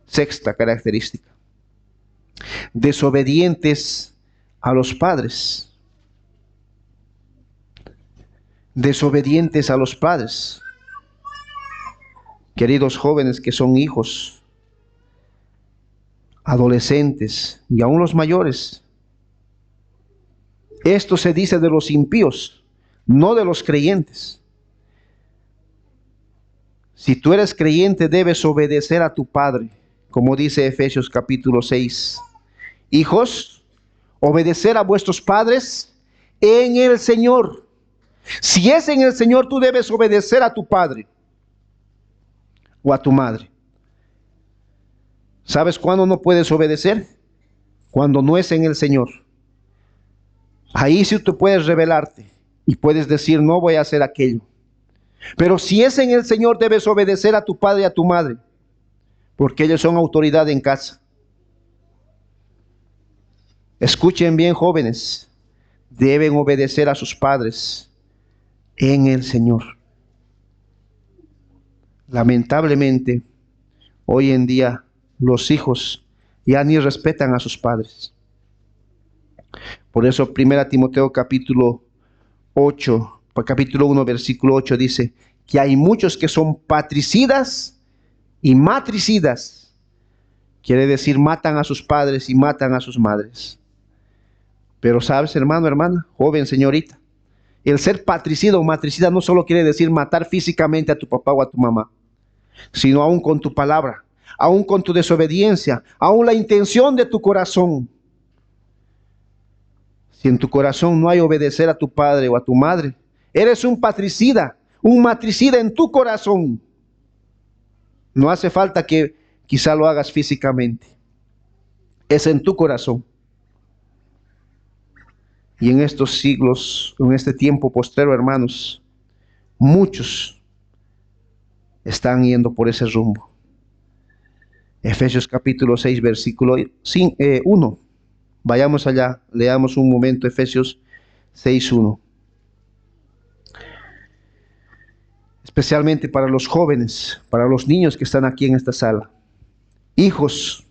Sexta característica. Desobedientes a los padres. Desobedientes a los padres. Queridos jóvenes que son hijos, adolescentes y aún los mayores. Esto se dice de los impíos, no de los creyentes. Si tú eres creyente, debes obedecer a tu padre, como dice Efesios capítulo 6. Hijos, obedecer a vuestros padres en el Señor. Si es en el Señor, tú debes obedecer a tu padre o a tu madre. ¿Sabes cuándo no puedes obedecer? Cuando no es en el Señor. Ahí sí tú puedes rebelarte y puedes decir, no voy a hacer aquello. Pero si es en el Señor, debes obedecer a tu padre y a tu madre, porque ellos son autoridad en casa. Escuchen bien, jóvenes, deben obedecer a sus padres en el Señor. Lamentablemente, hoy en día, los hijos ya ni respetan a sus padres. Por eso 1 Timoteo capítulo 1 versículo 8 dice que hay muchos que son patricidas y matricidas. Quiere decir matan a sus padres y matan a sus madres. Pero sabes, hermano, hermana, joven, señorita, el ser patricida o matricida no solo quiere decir matar físicamente a tu papá o a tu mamá, sino aún con tu palabra, aún con tu desobediencia, aún la intención de tu corazón. Si en tu corazón no hay obedecer a tu padre o a tu madre, eres un patricida, un matricida en tu corazón. No hace falta que quizá lo hagas físicamente. Es en tu corazón. Y en estos siglos, en este tiempo postrero, hermanos, muchos están yendo por ese rumbo. Efesios capítulo 6, versículo 1. Vayamos allá, leamos un momento Efesios 6:1. Especialmente para los jóvenes, para los niños que están aquí en esta sala. Hijos,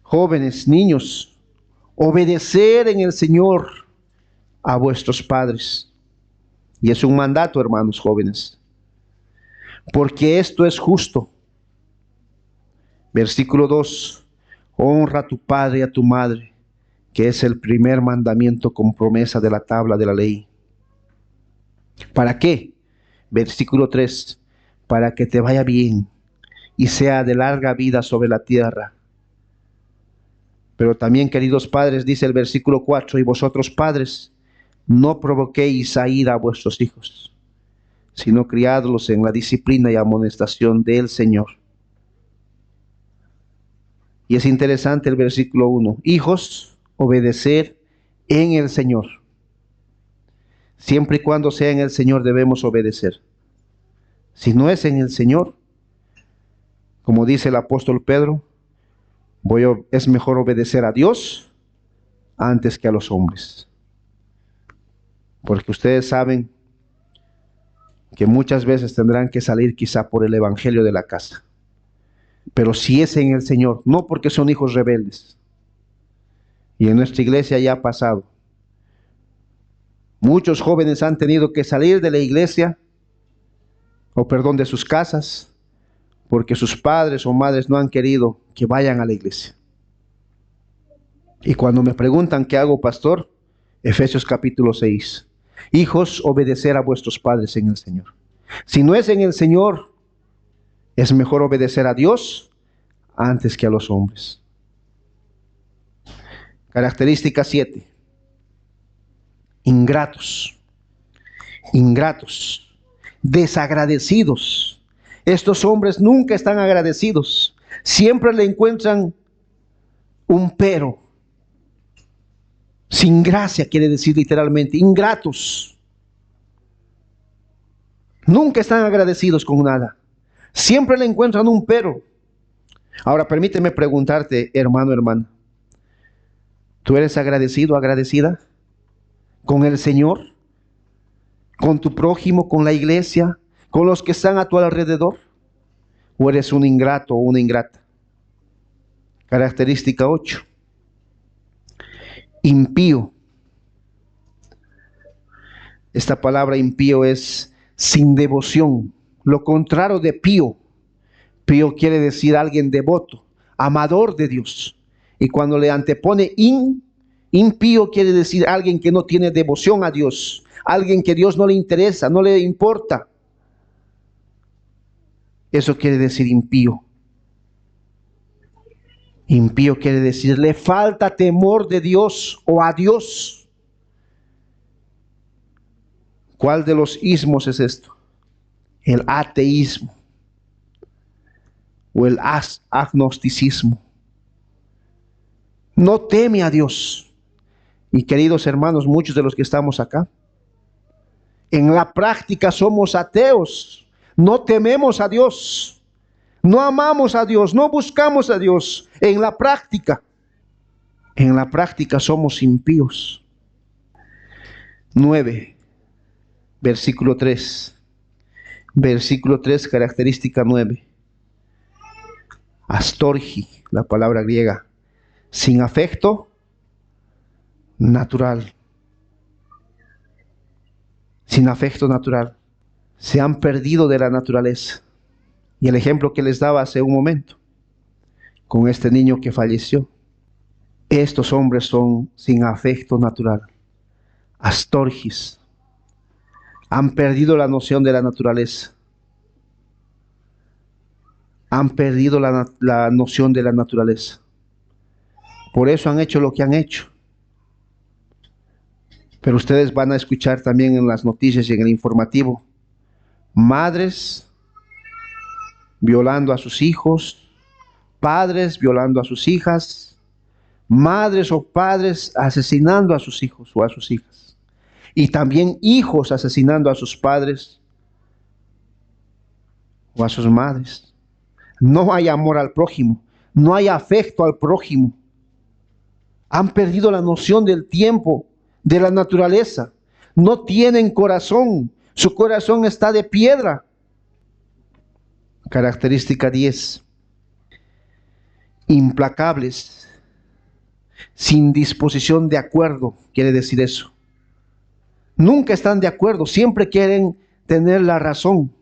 jóvenes, niños, obedecer en el Señor a vuestros padres. Y es un mandato, hermanos jóvenes, porque esto es justo. Versículo 2. Honra a tu padre y a tu madre, que es el primer mandamiento con promesa de la tabla de la ley. ¿Para qué? Versículo 3. Para que te vaya bien y sea de larga vida sobre la tierra. Pero también, queridos padres, dice el versículo 4, y vosotros padres, no provoquéis a ira a vuestros hijos, sino criadlos en la disciplina y amonestación del Señor. Y es interesante el versículo 1. Hijos, obedecer en el Señor. Siempre y cuando sea en el Señor debemos obedecer. Si no es en el Señor, como dice el apóstol Pedro, es mejor obedecer a Dios antes que a los hombres. Porque ustedes saben que muchas veces tendrán que salir quizá por el evangelio de la casa. Pero si es en el Señor, no porque son hijos rebeldes. Y en nuestra iglesia ya ha pasado. Muchos jóvenes han tenido que salir de la iglesia, de sus casas, porque sus padres o madres no han querido que vayan a la iglesia. Y cuando me preguntan qué hago, pastor, Efesios capítulo 6. Hijos, obedecer a vuestros padres en el Señor. Si no es en el Señor, es mejor obedecer a Dios antes que a los hombres. Característica 7. Ingratos, desagradecidos. Estos hombres nunca están agradecidos. Siempre le encuentran un pero. Sin gracia quiere decir literalmente, ingratos. Nunca están agradecidos con nada. Siempre le encuentran un pero. Ahora permíteme preguntarte, hermano, hermana. ¿Tú eres agradecido, agradecida con el Señor? ¿Con tu prójimo, con la iglesia, con los que están a tu alrededor? ¿O eres un ingrato o una ingrata? Característica 8. Impío. Esta palabra impío es sin devoción. Lo contrario de pío. Pío quiere decir alguien devoto, amador de Dios. Y cuando le antepone impío quiere decir alguien que no tiene devoción a Dios. Alguien que Dios no le interesa, no le importa. Eso quiere decir impío. Impío quiere decir le falta temor de Dios o a Dios. ¿Cuál de los ismos es esto? El ateísmo o el agnosticismo. No teme a Dios. Y queridos hermanos, muchos de los que estamos acá, en la práctica somos ateos. No tememos a Dios. No amamos a Dios. No buscamos a Dios. En la práctica somos impíos. 9, versículo 3. Versículo 3, característica 9. Astorgi, la palabra griega. Sin afecto natural. Sin afecto natural. Se han perdido de la naturaleza. Y el ejemplo que les daba hace un momento, con este niño que falleció. Estos hombres son sin afecto natural. Astorgis. Han perdido la noción de la naturaleza. Han perdido la noción de la naturaleza. Por eso han hecho lo que han hecho. Pero ustedes van a escuchar también en las noticias y en el informativo, madres violando a sus hijos, padres violando a sus hijas, madres o padres asesinando a sus hijos o a sus hijas, y también hijos asesinando a sus padres o a sus madres. No hay amor al prójimo, no hay afecto al prójimo. Han perdido la noción del tiempo, de la naturaleza. No tienen corazón, su corazón está de piedra. Característica 10. Implacables, sin disposición de acuerdo, quiere decir eso. Nunca están de acuerdo, siempre quieren tener la razón.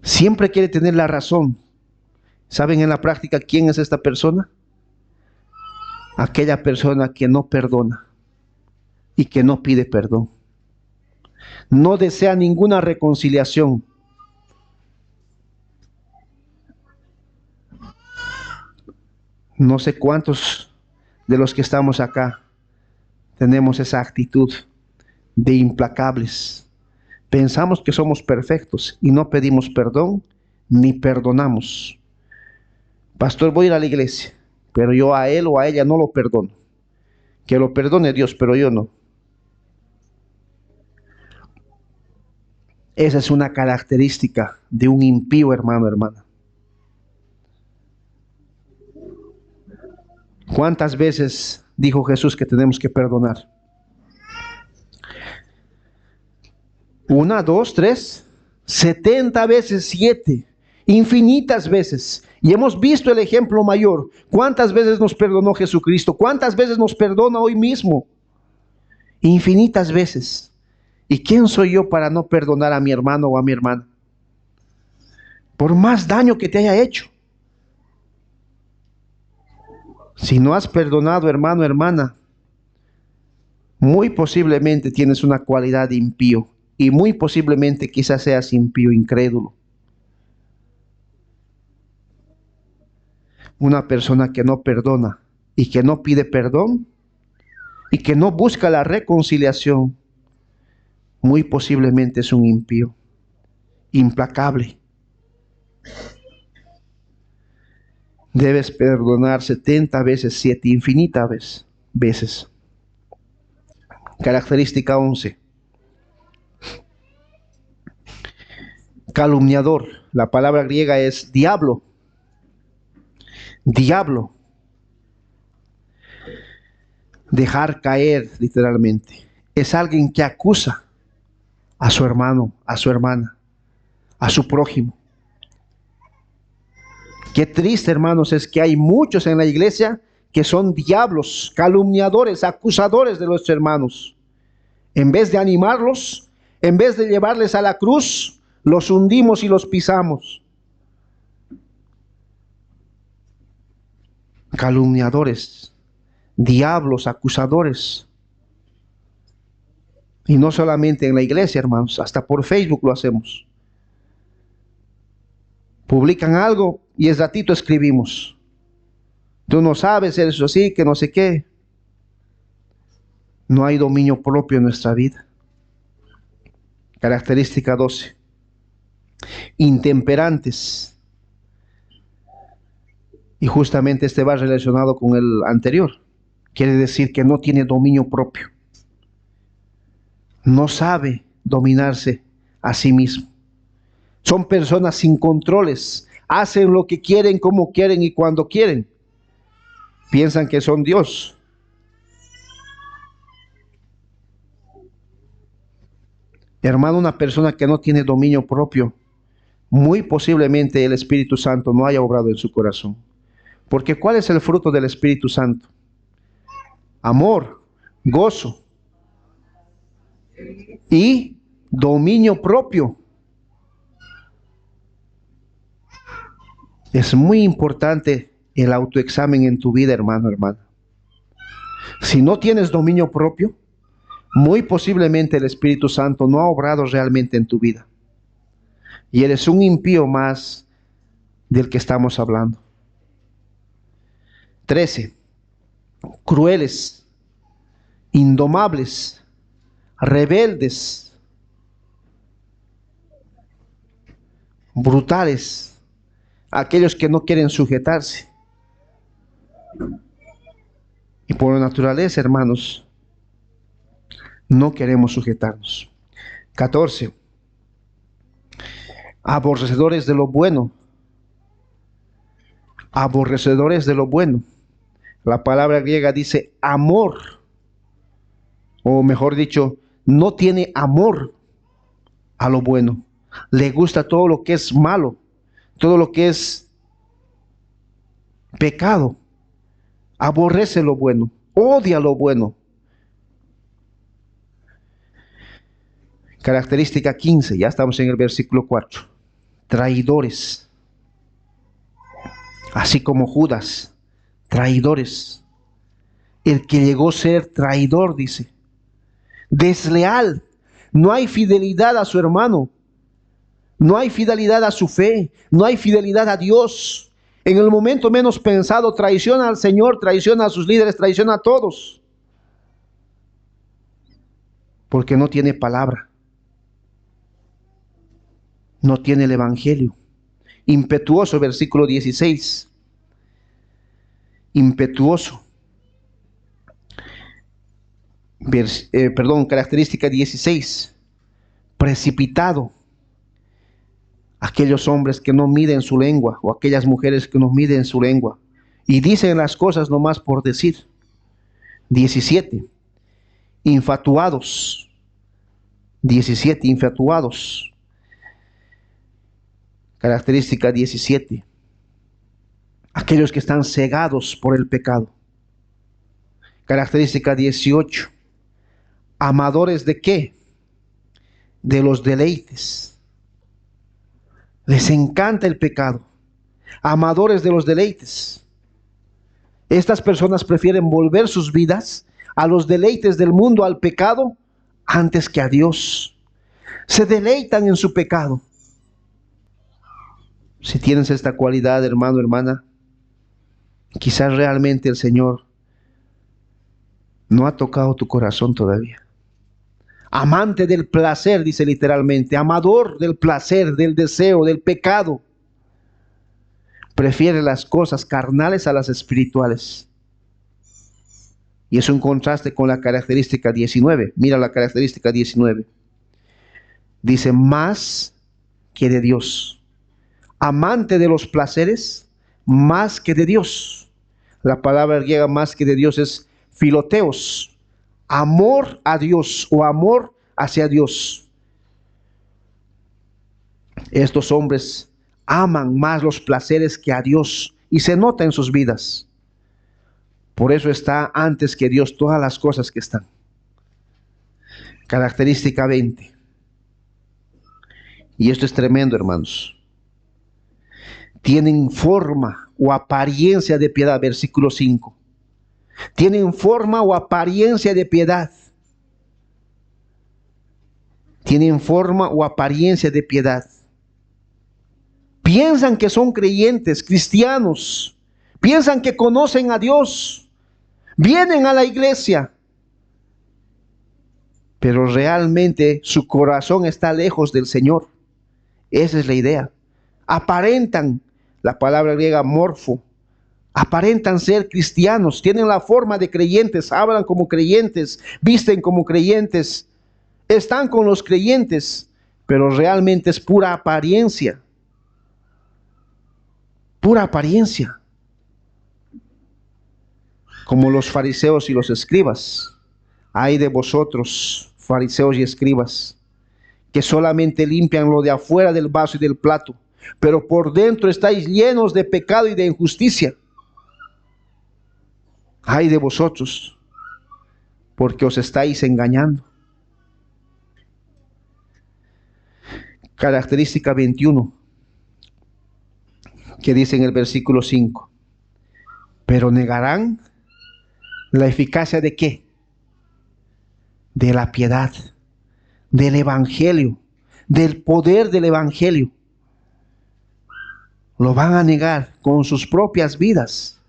Siempre quiere tener la razón. ¿Saben en la práctica quién es esta persona? Aquella persona que no perdona y que no pide perdón. No desea ninguna reconciliación. No sé cuántos de los que estamos acá tenemos esa actitud de implacables. Pensamos que somos perfectos y no pedimos perdón ni perdonamos. Pastor, voy a ir a la iglesia, pero yo a él o a ella no lo perdono. Que lo perdone Dios, pero yo no. Esa es una característica de un impío, hermano, hermana. ¿Cuántas veces dijo Jesús que tenemos que perdonar? 1, 2, 3, 70 veces 7, infinitas veces. Y hemos visto el ejemplo mayor. ¿Cuántas veces nos perdonó Jesucristo? ¿Cuántas veces nos perdona hoy mismo? Infinitas veces. ¿Y quién soy yo para no perdonar a mi hermano o a mi hermana? Por más daño que te haya hecho. Si no has perdonado, hermano, hermana, muy posiblemente tienes una cualidad de impío. Y muy posiblemente quizás seas impío, incrédulo. Una persona que no perdona y que no pide perdón y que no busca la reconciliación, muy posiblemente es un impío, implacable. Debes perdonar 70 veces 7, infinitas veces. Característica 11. Calumniador. La palabra griega es diablo. Diablo. Dejar caer, literalmente. Es alguien que acusa a su hermano, a su hermana, a su prójimo. Qué triste, hermanos, es que hay muchos en la iglesia que son diablos, calumniadores, acusadores de los hermanos. En vez de animarlos, en vez de llevarles a la cruz, los hundimos y los pisamos. Calumniadores, diablos, acusadores. Y no solamente en la iglesia, hermanos, hasta por Facebook lo hacemos. Publican algo y es ratito escribimos. Tú no sabes, eres así, que no sé qué. No hay dominio propio en nuestra vida. Característica 12. Intemperantes. Y justamente este va relacionado con el anterior. Quiere decir que no tiene dominio propio. No sabe dominarse a sí mismo. Son personas sin controles. Hacen lo que quieren, como quieren y cuando quieren. Piensan que son Dios. Hermano, una persona que no tiene dominio propio, muy posiblemente el Espíritu Santo no haya obrado en su corazón. Porque ¿cuál es el fruto del Espíritu Santo? Amor, gozo y dominio propio. Es muy importante el autoexamen en tu vida, hermano, hermana. Si no tienes dominio propio, muy posiblemente el Espíritu Santo no ha obrado realmente en tu vida. Y eres un impío más del que estamos hablando. 13. Crueles, indomables, rebeldes. brutales, aquellos que no quieren sujetarse. Y por naturaleza, hermanos, no queremos sujetarnos. 14. Aborrecedores de lo bueno. Aborrecedores de lo bueno. La palabra griega dice amor, o mejor dicho, no tiene amor a lo bueno. Le gusta todo lo que es malo, todo lo que es pecado. Aborrece lo bueno, odia lo bueno. Característica 15, ya estamos en el versículo 4. Traidores. Así como Judas, traidores. El que llegó a ser traidor, dice. Desleal. No hay fidelidad a su hermano. No hay fidelidad a su fe. No hay fidelidad a Dios. En el momento menos pensado, traiciona al Señor, traiciona a sus líderes, traiciona a todos. Porque no tiene palabra. No tiene el evangelio. Impetuoso, versículo 16. Impetuoso. Característica 16. Precipitado. Aquellos hombres que no miden su lengua, o aquellas mujeres que no miden su lengua y dicen las cosas nomás por decir. 17. Infatuados. 17. Infatuados. Característica 17. Aquellos que están cegados por el pecado. Característica 18. Amadores de ¿qué? De los deleites. Les encanta el pecado. Amadores de los deleites. Estas personas prefieren volver sus vidas a los deleites del mundo, al pecado, antes que a Dios. Se deleitan en su pecado. Si tienes esta cualidad, hermano, hermana, quizás realmente el Señor no ha tocado tu corazón todavía. Amante del placer, dice literalmente, amador del placer, del deseo, del pecado. Prefiere las cosas carnales a las espirituales. Y es un contraste con la característica 19. Mira la característica 19. Dice, más que de Dios. Amante de los placeres, más que de Dios. La palabra griega más que de Dios es filoteos. Amor a Dios o amor hacia Dios. Estos hombres aman más los placeres que a Dios y se nota en sus vidas. Por eso está antes que Dios todas las cosas que están. Característica 20. Y esto es tremendo, hermanos. Tienen forma o apariencia de piedad, versículo 5. Tienen forma o apariencia de piedad. Tienen forma o apariencia de piedad. Piensan que son creyentes, cristianos. Piensan que conocen a Dios. Vienen a la iglesia. Pero realmente su corazón está lejos del Señor. Esa es la idea. Aparentan, la palabra griega morfo, aparentan ser cristianos, tienen la forma de creyentes, hablan como creyentes, visten como creyentes, están con los creyentes, pero realmente es pura apariencia. Pura apariencia. Como los fariseos y los escribas. Ay de vosotros, fariseos y escribas, que solamente limpian lo de afuera del vaso y del plato, pero por dentro estáis llenos de pecado y de injusticia. Ay de vosotros, porque os estáis engañando. Característica 21, que dice en el versículo 5, pero negarán la eficacia de ¿qué? De la piedad, del evangelio, del poder del evangelio. Lo van a negar con sus propias vidas.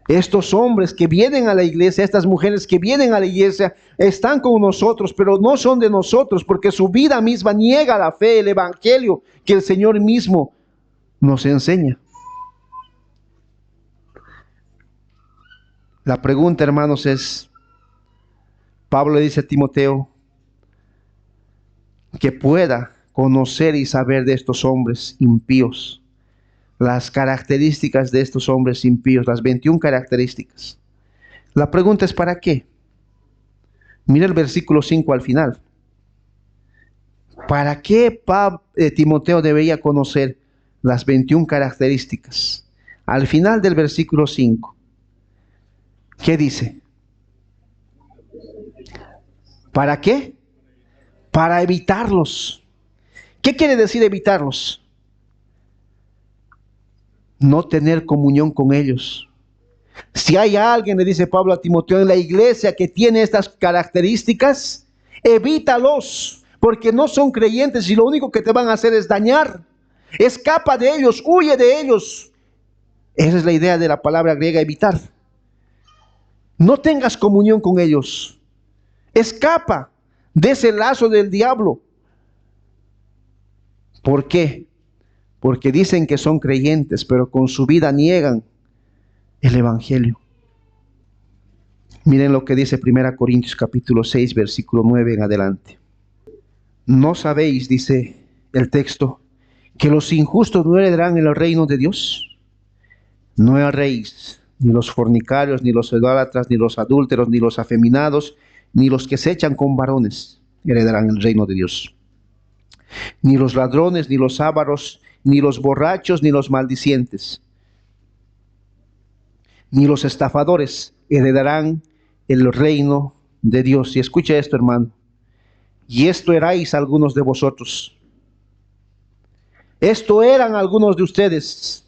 Estos hombres que vienen a la iglesia, estas mujeres que vienen a la iglesia, están con nosotros, pero no son de nosotros, porque su vida misma niega la fe, el evangelio que el Señor mismo nos enseña. La pregunta, hermanos, es, Pablo le dice a Timoteo que pueda conocer y saber de estos hombres impíos, las características de estos hombres impíos, las 21 características. La pregunta es, ¿para qué? Mira el versículo 5 al final. ¿Para qué Timoteo debería conocer las 21 características? Al final del versículo 5, ¿qué dice? ¿Para qué? Para evitarlos. ¿Qué quiere decir evitarlos? No tener comunión con ellos. Si hay alguien, le dice Pablo a Timoteo, en la iglesia que tiene estas características, evítalos, porque no son creyentes y lo único que te van a hacer es dañar. Escapa de ellos, huye de ellos. Esa es la idea de la palabra griega evitar. No tengas comunión con ellos. Escapa de ese lazo del diablo. ¿Por qué? Porque dicen que son creyentes, pero con su vida niegan el evangelio. Miren lo que dice 1 Corintios capítulo 6, versículo 9 en adelante. ¿No sabéis, dice el texto, que los injustos no heredarán el reino de Dios? No erréis, ni los fornicarios, ni los idólatras, ni los adúlteros, ni los afeminados, ni los que se echan con varones heredarán el reino de Dios. Ni los ladrones, ni los ávaros, ni los borrachos, ni los maldicientes, ni los estafadores heredarán el reino de Dios. Y escucha esto, hermano. Y esto erais algunos de vosotros. Esto eran algunos de ustedes.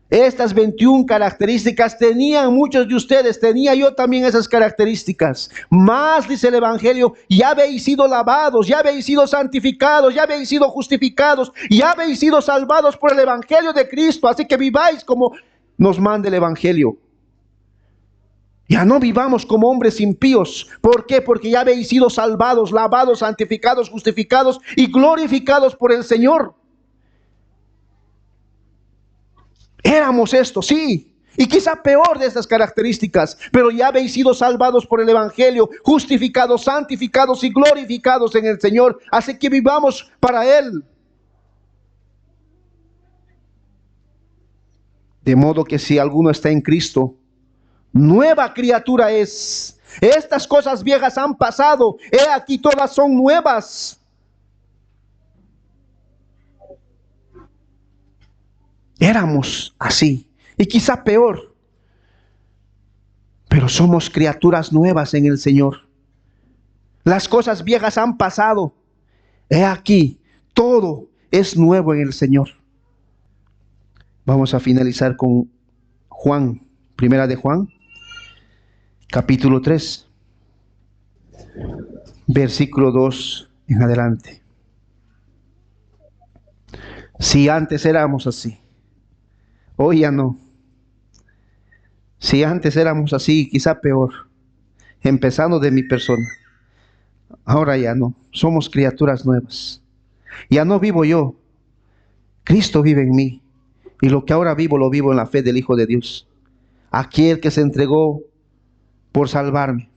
Estas 21 características tenían muchos de ustedes, tenía yo también esas características. Más, dice el evangelio, ya habéis sido lavados, ya habéis sido santificados, ya habéis sido justificados, ya habéis sido salvados por el evangelio de Cristo. Así que viváis como nos manda el evangelio. Ya no vivamos como hombres impíos. ¿Por qué? Porque ya habéis sido salvados, lavados, santificados, justificados y glorificados por el Señor. Éramos esto, sí, y quizá peor de estas características, pero ya habéis sido salvados por el evangelio, justificados, santificados y glorificados en el Señor. Así que vivamos para Él. De modo que si alguno está en Cristo, nueva criatura es. Estas cosas viejas han pasado, he aquí todas son nuevas. Éramos así, y quizá peor, pero somos criaturas nuevas en el Señor. Las cosas viejas han pasado, he aquí, todo es nuevo en el Señor. Vamos a finalizar con Juan, primera de Juan, capítulo 3, versículo 2 en adelante. Si antes éramos así, hoy ya no. Si antes éramos así, quizá peor, empezando de mi persona, ahora ya no. Somos criaturas nuevas. Ya no vivo yo, Cristo vive en mí, y lo que ahora vivo lo vivo en la fe del Hijo de Dios, aquel que se entregó por salvarme.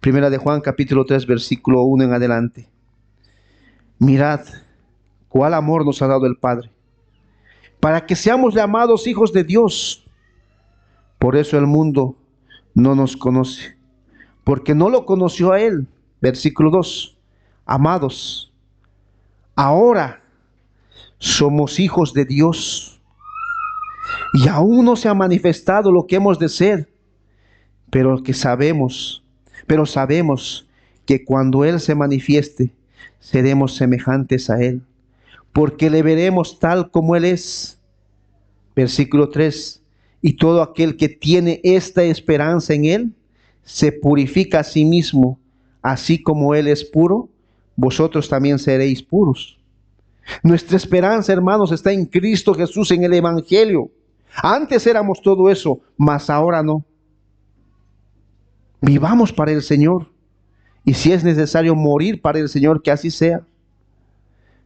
Primera de Juan capítulo 3 versículo 1 en adelante. Mirad cuál amor nos ha dado el Padre, para que seamos llamados hijos de Dios. Por eso el mundo no nos conoce, porque no lo conoció a Él. Versículo 2. Amados, ahora somos hijos de Dios, y aún no se ha manifestado lo que hemos de ser, pero sabemos que cuando Él se manifieste, seremos semejantes a Él, porque le veremos tal como Él es. Versículo 3. Y todo aquel que tiene esta esperanza en Él, se purifica a sí mismo, así como Él es puro, vosotros también seréis puros. Nuestra esperanza, hermanos, está en Cristo Jesús, en el evangelio. Antes éramos todo eso, mas ahora no. Vivamos para el Señor. Y si es necesario morir para el Señor, que así sea.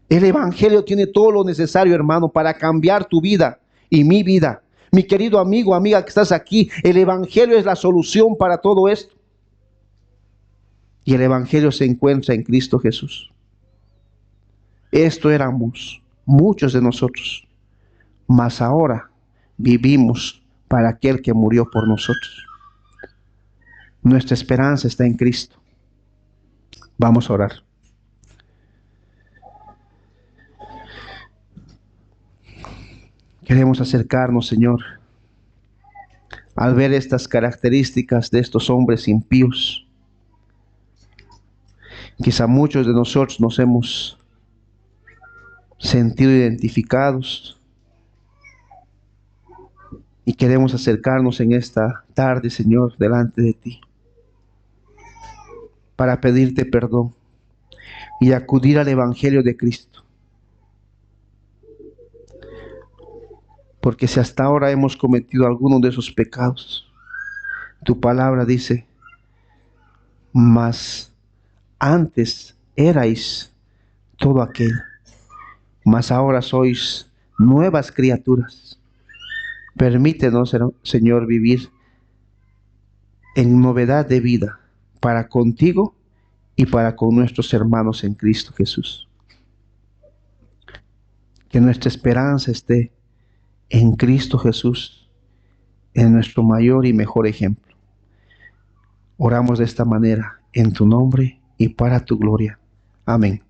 El Evangelio tiene todo lo necesario, hermano, para cambiar tu vida y mi vida. Mi querido amigo, amiga que estás aquí, el Evangelio es la solución para todo esto. Y el Evangelio se encuentra en Cristo Jesús. Esto éramos muchos de nosotros, mas ahora vivimos para aquel que murió por nosotros. Nuestra esperanza está en Cristo. Vamos a orar. Queremos acercarnos, Señor, al ver estas características de estos hombres impíos. Quizá muchos de nosotros nos hemos sentido identificados y queremos acercarnos en esta tarde, Señor, delante de ti, para pedirte perdón y acudir al Evangelio de Cristo. Porque si hasta ahora hemos cometido alguno de esos pecados, tu palabra dice, mas antes erais todo aquello, mas ahora sois nuevas criaturas. Permítenos, Señor, vivir en novedad de vida para contigo y para con nuestros hermanos en Cristo Jesús. Que nuestra esperanza esté en Cristo Jesús, en nuestro mayor y mejor ejemplo. Oramos de esta manera, en tu nombre y para tu gloria. Amén.